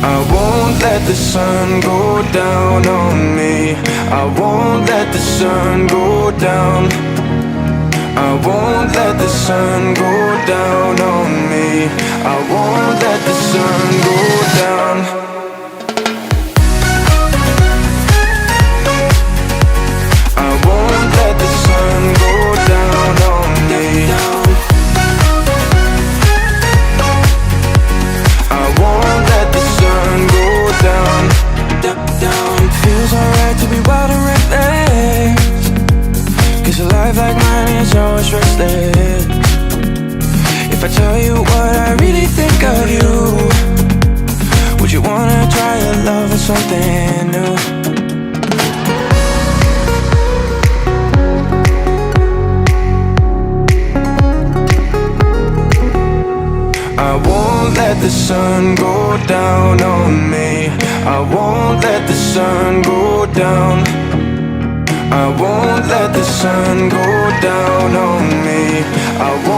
I won't let the sun go down on me. I won't let the sun go down. I won't let the sun go down on me. I won't let the sun go down. I won't let the sun go down on me. I won't let the sun go down. Feels alright to be wild and reckless, 'cause a life like mine is always restless. If I tell you what I really think of you, would you wanna try your love with something new? I won't let the sun go down on me. I won't let the sun go down. I won't let the sun go down on me. I won't